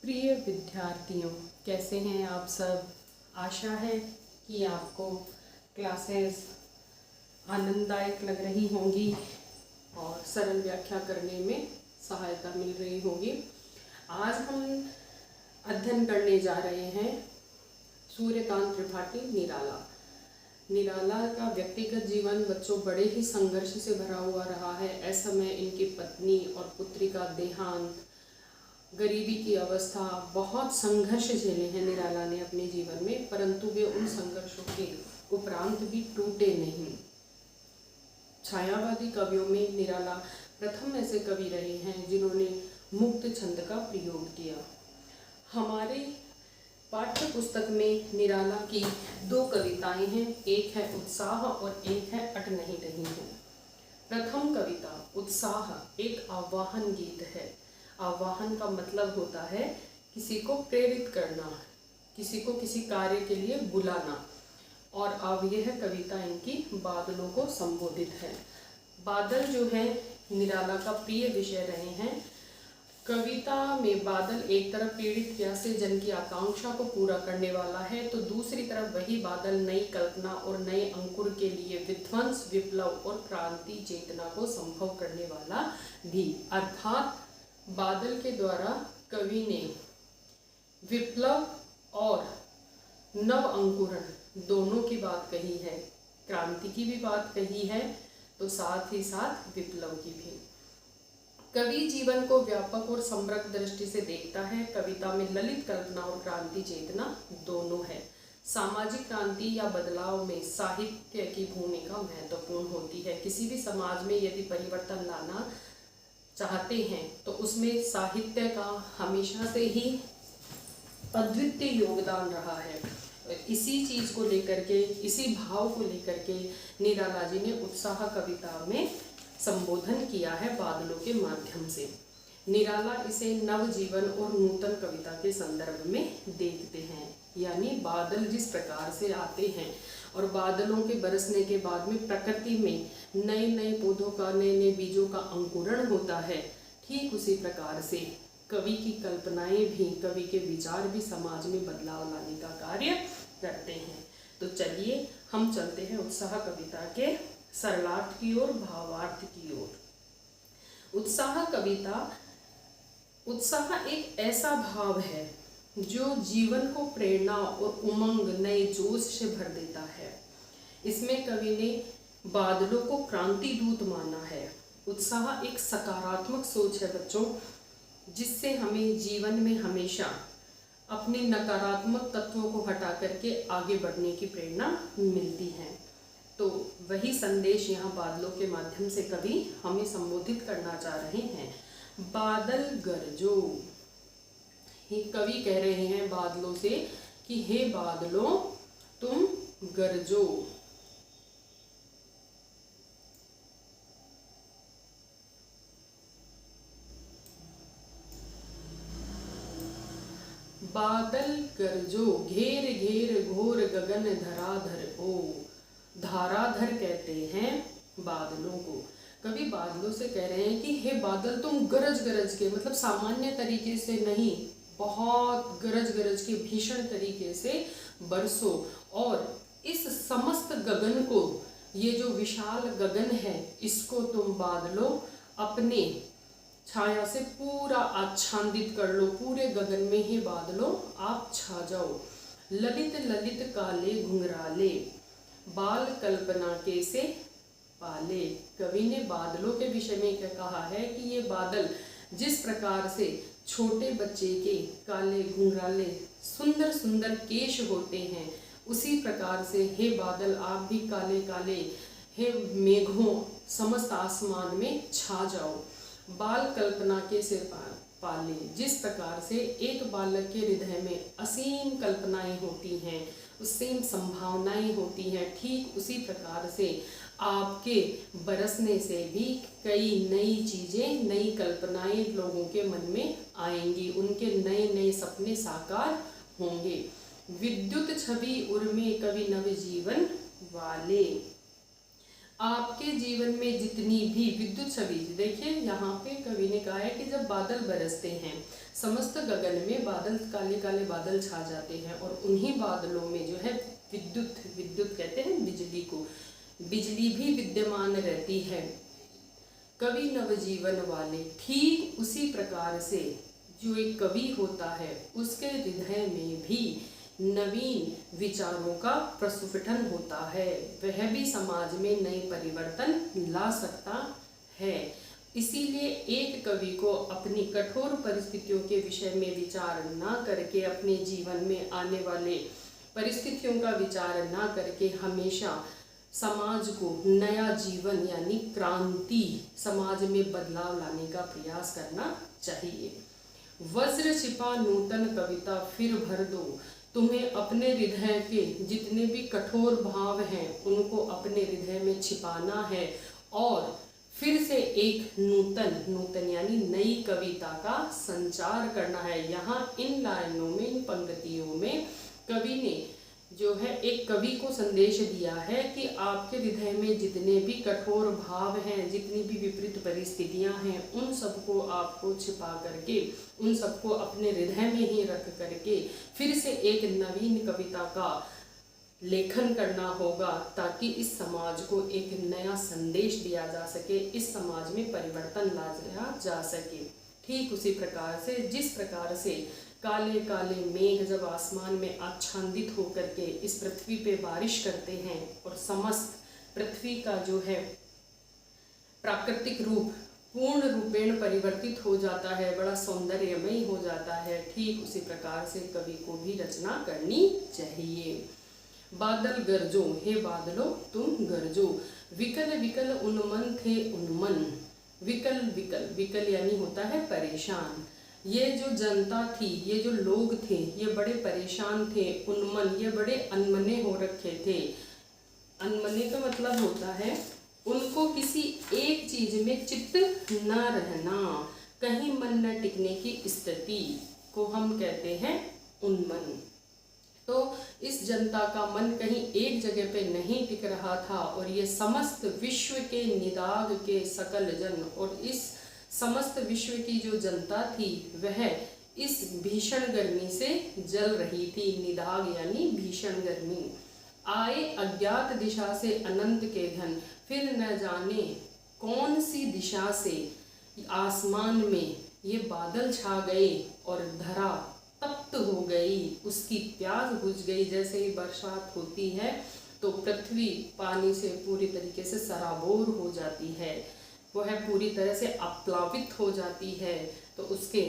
प्रिय विद्यार्थियों, कैसे हैं आप सब। आशा है कि आपको क्लासेस आनंददायक लग रही होंगी और सरल व्याख्या करने में सहायता मिल रही होगी। आज हम अध्ययन करने जा रहे हैं सूर्यकांत त्रिपाठी निराला। निराला का व्यक्तिगत जीवन बच्चों बड़े ही संघर्ष से भरा हुआ रहा है। ऐसे समय इनकी पत्नी और पुत्री का देहांत, गरीबी की अवस्था, बहुत संघर्ष झेले हैं निराला ने अपने जीवन में, परंतु वे उन संघर्षों के उपरांत भी टूटे नहीं। छायावादी कवियों में निराला प्रथम ऐसे कवि रहे हैं जिन्होंने मुक्त छंद का प्रयोग किया। हमारे पाठ्य पुस्तक में निराला की दो कविताएं हैं, एक है उत्साह और एक है अट नहीं रही हूँ। प्रथम कविता उत्साह एक आह्वान गीत है। आह्वान का मतलब होता है किसी को प्रेरित करना, किसी को किसी कार्य के लिए बुलाना। और अब यह कविता इनकी बादलों को संबोधित है। बादल जो है निराला का प्रिय विषय रहे हैं। कविता में बादल एक तरफ पीड़ित प्यासे जन की आकांक्षा को पूरा करने वाला है, तो दूसरी तरफ वही बादल नई कल्पना और नए अंकुर के लिए विध्वंस, विप्लव और क्रांति चेतना को संभव करने वाला भी। अर्थात बादल के द्वारा कवि ने विप्लव और नव अंकुरण दोनों की बात कही है। क्रांति की भी बात कही है तो साथ ही साथ विप्लव की भी। कवि जीवन को व्यापक और समग्र दृष्टि से देखता है। कविता में ललित कल्पना और क्रांति चेतना दोनों है। सामाजिक क्रांति या बदलाव में साहित्य की भूमिका महत्वपूर्ण होती है। किसी भी समाज में यदि परिवर्तन लाना चाहते हैं तो उसमें साहित्य का हमेशा से ही अद्वितीय योगदान रहा है। इसी चीज़ को लेकर के, इसी भाव को लेकर के निराला जी ने उत्साह कविता में संबोधन किया है बादलों के माध्यम से। निराला इसे नवजीवन और नूतन कविता के संदर्भ में देखते हैं। यानी बादल जिस प्रकार से आते हैं और बादलों के बरसने के बाद में प्रकृति में नए नए पौधों का, नए नए बीजों का अंकुरण होता है, ठीक उसी प्रकार से कवि की कल्पनाएं भी, कवि के विचार भी समाज में बदलाव लाने का कार्य करते हैं। तो चलिए हम चलते हैं उत्साह कविता के सरलार्थ की ओर, भावार्थ की ओर। उत्साह कविता, उत्साह एक ऐसा भाव है जो जीवन को प्रेरणा और उमंग, नए जोश से भर देता है। इसमें कवि ने बादलों को क्रांति दूत माना है। उत्साह एक सकारात्मक सोच है बच्चों, जिससे हमें जीवन में हमेशा अपने नकारात्मक तत्वों को हटा करके आगे बढ़ने की प्रेरणा मिलती है। तो वही संदेश यहाँ बादलों के माध्यम से कवि हमें संबोधित करना चाह रहे हैं। बादल गरजो, ये कवि कह रहे हैं बादलों से कि हे बादलों तुम गरजो। बादल गरजो, घेर घेर घोर गगन धराधर ओ। धाराधर कहते हैं बादलों को। कवि बादलों से कह रहे हैं कि हे बादल तुम गरज गरज के, मतलब सामान्य तरीके से नहीं, बहुत गरज गरज के भीषण तरीके से बरसो और इस समस्त गगन को, ये जो विशाल गगन है, इसको तुम बादलों अपने छाया से पूरा आच्छादित कर लो। पूरे गगन में ही बादलों आप छा जाओ। ललित ललित काले घुंघराले, बाल कल्पना के से पाले। कवि ने बादलों के विषय में क्या कहा है कि ये बादल जिस प्रकार से छोटे बच्चे के काले घुंघराले सुंदर सुंदर केश होते हैं, उसी प्रकार से हे बादल आप भी काले काले, हे मेघों समस्त आसमान में छा जाओ। बाल कल्पना के से पाले, जिस प्रकार से एक बालक के हृदय में असीम कल्पनाएं होती हैं, असीम संभावनाएं होती हैं, ठीक उसी प्रकार से आपके बरसने से भी कई नई चीज़ें, नई कल्पनाएं लोगों के मन में आएंगी, उनके नए नए सपने साकार होंगे। विद्युत छवि उर्मे कवि नव जीवन वाले। आपके जीवन में जितनी भी विद्युत छवि, देखिए यहाँ पे कवि ने कहा है कि जब बादल बरसते हैं, समस्त गगन में बादल, काले काले बादल छा जाते हैं और उन्हीं बादलों में जो है विद्युत, विद्युत कहते हैं बिजली को, बिजली भी विद्यमान रहती है। कवि नवजीवन वाले, ठीक उसी प्रकार से जो एक कवि होता है उसके हृदय में भी नवीन विचारों का प्रस्फुटन होता है, वह भी समाज में नए परिवर्तन ला सकता है। इसीलिए एक कवि को अपनी कठोर परिस्थितियों के विषय में विचार ना करके, अपने जीवन में आने वाले परिस्थितियों का विचार ना करके हमेशा समाज को नया जीवन यानी क्रांति, समाज में बदलाव लाने का प्रयास करना चाहिए। वज्र छिपा नूतन कविता फिर भर दो, तुम्हें अपने हृदय के जितने भी कठोर भाव हैं उनको अपने हृदय में छिपाना है और फिर से एक नूतन यानी नई कविता का संचार करना है। यहाँ इन लाइनों में, इन पंक्तियों में कवि ने जो है एक कवि को संदेश दिया है कि आपके हृदय में जितने भी कठोर भाव हैं, जितनी भी विपरीत परिस्थितियां हैं, उन सबको आपको छिपा करके, उन सबको अपने हृदय में ही रख करके फिर से एक नवीन कविता का लेखन करना होगा, ताकि इस समाज को एक नया संदेश दिया जा सके, इस समाज में परिवर्तन लाया जा सके। ठीक उसी प्रकार से जिस प्रकार से काले काले मेघ जब आसमान में आच्छादित होकर के इस पृथ्वी पे बारिश करते हैं और समस्त पृथ्वी का जो है प्राकृतिक रूप पूर्ण रूपेण परिवर्तित हो जाता है, बड़ा सौंदर्यमय हो जाता है, ठीक उसी प्रकार से कवि को भी रचना करनी चाहिए। बादल गरजो, हे बादलों तुम गरजो, विकल विकल उन्मन थे उन्मन, विकल विकल, विकल यानी होता है परेशान। ये जो जनता थी, ये जो लोग थे, ये बड़े परेशान थे, उन्मन, ये बड़े अनमने हो रखे थे। अनमने का मतलब होता है उनको किसी एक चीज में चित्त न रहना, कहीं मन न टिकने की स्थिति को हम कहते हैं उन्मन। तो इस जनता का मन कहीं एक जगह पे नहीं टिक रहा था और ये समस्त विश्व के निदाग के सकल जन, और इस समस्त विश्व की जो जनता थी वह इस भीषण गर्मी से जल रही थी। निदाग यानी भीषण गर्मी। आए अज्ञात दिशा से अनंत के घन, फिर न जाने कौन सी दिशा से आसमान में ये बादल छा गए और धरा तप्त हो गई, उसकी प्यास बुझ गई। जैसे ही बरसात होती है तो पृथ्वी पानी से पूरी तरीके से सराबोर हो जाती है, वह पूरी तरह से अप्लावित हो जाती है, तो उसके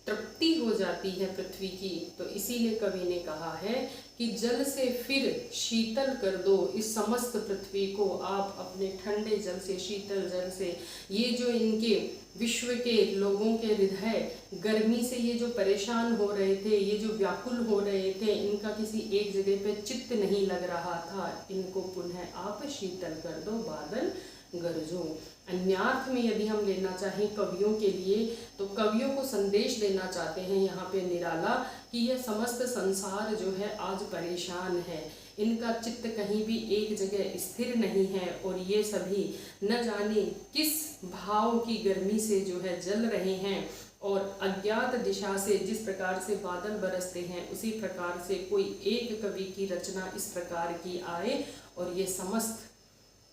तृप्ति हो जाती है पृथ्वी की। तो इसीलिए कवि ने कहा है कि जल से फिर शीतल कर दो इस समस्त पृथ्वी को, आप अपने ठंडे जल से, शीतल जल से, ये जो इनके विश्व के लोगों के हृदय गर्मी से ये जो परेशान हो रहे थे, ये जो व्याकुल हो रहे थे, इनका किसी एक जगह पे चित्त नहीं लग रहा था, इनको पुनः आप शीतल कर दो, बादल गरजो। अन्यार्थ में यदि हम लेना चाहें कवियों के लिए, तो कवियों को संदेश देना चाहते हैं यहाँ पे निराला कि यह समस्त संसार जो है आज परेशान है, इनका चित्त कहीं भी एक जगह स्थिर नहीं है और ये सभी न जाने किस भाव की गर्मी से जो है जल रहे हैं, और अज्ञात दिशा से जिस प्रकार से बादल बरसते हैं उसी प्रकार से कोई एक कवि की रचना इस प्रकार की आए और ये समस्त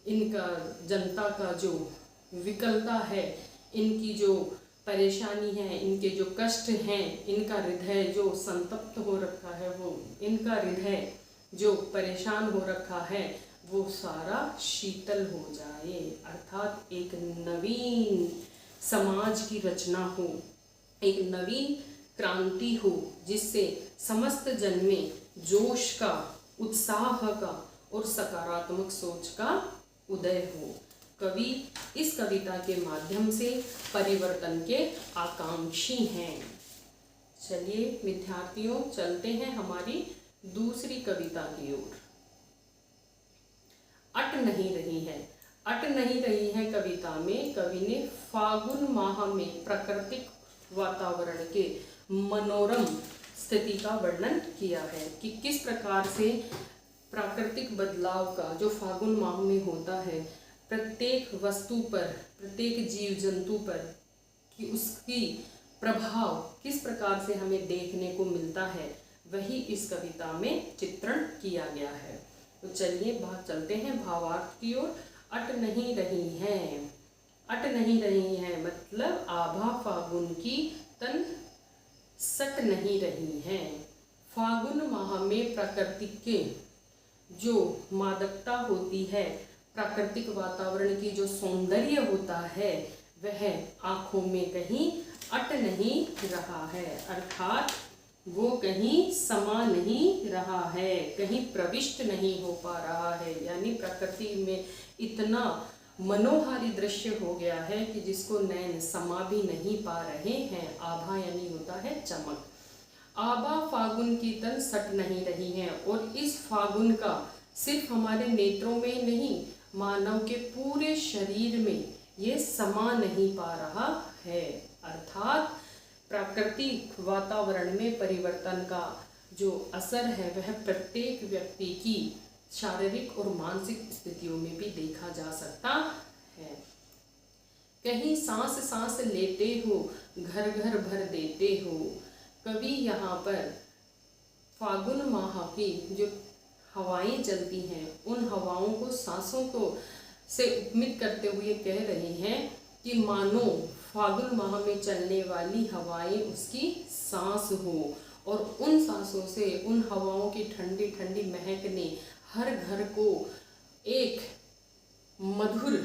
इनका जनता का जो विकलता है, इनकी जो परेशानी है, इनके जो कष्ट हैं, इनका हृदय जो संतप्त हो रखा है, वो इनका हृदय जो परेशान हो रखा है वो सारा शीतल हो जाए, अर्थात एक नवीन समाज की रचना हो, एक नवीन क्रांति हो, जिससे समस्त जन में जोश का, उत्साह का और सकारात्मक सोच का उदय हो। कवि इस कविता के माध्यम से परिवर्तन के आकांक्षी हैं। चलिए विद्यार्थियों, चलते हैं हमारी दूसरी कविता की ओर। अट नहीं रही है। अट नहीं रही है कविता में कवि ने फागुन माह में प्राकृतिक वातावरण के मनोरम स्थिति का वर्णन किया है कि किस प्रकार से प्राकृतिक बदलाव का जो फागुन माह में होता है, प्रत्येक वस्तु पर, प्रत्येक जीव जंतु पर कि उसकी प्रभाव किस प्रकार से हमें देखने को मिलता है, वही इस कविता में चित्रण किया गया है। तो चलिए बात चलते हैं भावार्थ की ओर। अट नहीं रही हैं, अट नहीं रही हैं मतलब आभा फागुन की तन सट नहीं रही हैं। फागुन माह में प्राकृतिक के जो मादकता होती है, प्राकृतिक वातावरण की जो सौंदर्य होता है, वह आँखों में कहीं अट नहीं रहा है, अर्थात वो कहीं समा नहीं रहा है, कहीं प्रविष्ट नहीं हो पा रहा है। यानी प्रकृति में इतना मनोहारी दृश्य हो गया है कि जिसको नैन समा भी नहीं पा रहे हैं। आभा यानी होता है चमक। आभा फागुन की तन सट नहीं रही है, और इस फागुन का सिर्फ हमारे नेत्रों में नहीं, मानव के पूरे शरीर में ये समा नहीं पा रहा है। अर्थात प्राकृतिक वातावरण में परिवर्तन का जो असर है वह प्रत्येक व्यक्ति की शारीरिक और मानसिक स्थितियों में भी देखा जा सकता है। कहीं सांस सांस लेते हो, घर घर भर देते हो। कवि यहाँ पर फागुन माह की जो हवाएं चलती हैं, उन हवाओं को सांसों को से उपमित करते हुए कह रहे हैं कि मानो फागुन माह में चलने वाली हवाएं उसकी सांस हो, और उन सांसों से, उन हवाओं की ठंडी ठंडी महक ने हर घर को एक मधुर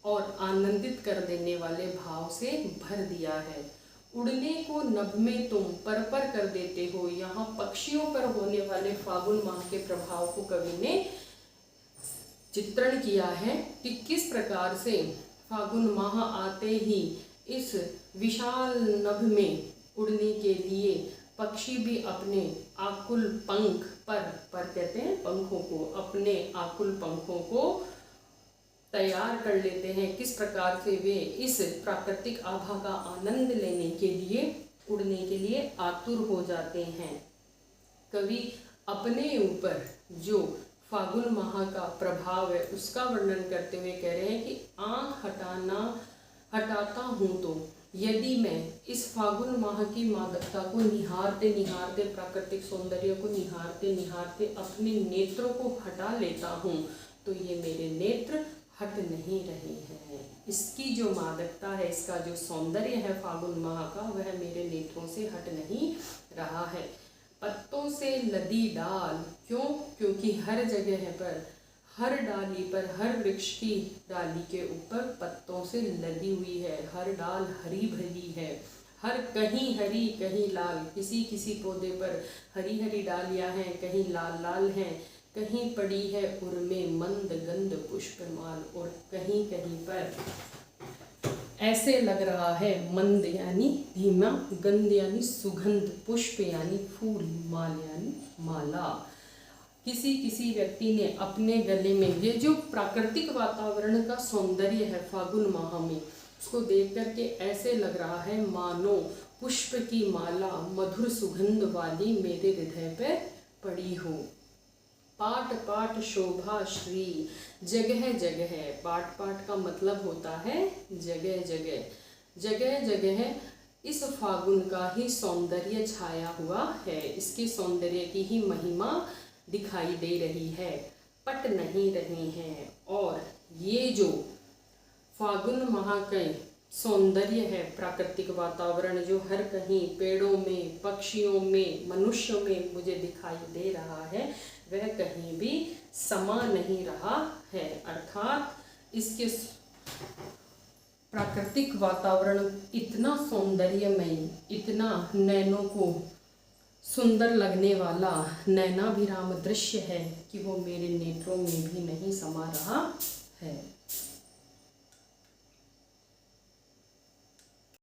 और आनंदित कर देने वाले भाव से भर दिया है। उड़ने को नभ में तुम पर पर कर देते हो। यहाँ पक्षियों पर होने वाले फागुन माह के प्रभाव को कवि ने चित्रण किया है कि किस प्रकार से फागुन माह आते ही इस विशाल नभ में उड़ने के लिए पक्षी भी अपने आकुल पंख पर कहते हैं पंखों को, अपने आकुल पंखों को तैयार कर लेते हैं। किस प्रकार से वे इस प्राकृतिक आभा का आनंद लेने के लिए, उड़ने के लिए आतुर हो जाते हैं। कवि अपने ऊपर जो फागुन माह का प्रभाव है उसका वर्णन करते हुए कह रहे हैं कि आँख हटाता हूँ तो यदि मैं इस फागुन माह की मादकता को निहारते निहारते, प्राकृतिक सौंदर्य को निहारते निहारते अपने नेत्रों को हटा लेता हूँ, तो ये मेरे नेत्र हट नहीं रहे हैं। इसकी जो मादकता है, इसका जो सौंदर्य है फागुन माह का, वह मेरे नेत्रों से हट नहीं रहा है। पत्तों से लदी डाल, क्यों? क्योंकि हर जगह पर, हर डाली पर, हर वृक्ष की डाली के ऊपर पत्तों से लदी हुई है। हर डाल हरी भरी है, हर कहीं हरी कहीं लाल। किसी किसी पौधे पर हरी हरी डालियां हैं, कहीं लाल लाल हैं, कहीं पड़ी है उर्मे मंद गंध पुष्पमाल, और कहीं कहीं पर ऐसे लग रहा है मंद यानी धीमा, गंध यानी सुगंध, पुष्प यानी फूल, माल यानी माला। किसी किसी व्यक्ति ने अपने गले में, ये जो प्राकृतिक वातावरण का सौंदर्य है फागुन माह में, उसको देख करके ऐसे लग रहा है मानो पुष्प की माला मधुर सुगंध वाली मेरे हृदय पे पड़ी हो। पाट पाट शोभा श्री, जगह जगह। पाट पाट का मतलब होता है जगह जगह, जगह जगह इस फागुन का ही सौंदर्य छाया हुआ है, इसके सौंदर्य की ही महिमा दिखाई दे रही है। पट नहीं रहे हैं, और ये जो फागुन माह के सौंदर्य है, प्राकृतिक वातावरण जो हर कहीं पेड़ों में, पक्षियों में, मनुष्यों में मुझे दिखाई दे रहा है, वह कहीं भी समा नहीं रहा है। अर्थात इसके प्राकृतिक वातावरण इतना सौंदर्यमयी, इतना नैनों को सुंदर लगने वाला नैनाभिराम दृश्य है कि वो मेरे नेत्रों में भी नहीं समा रहा है।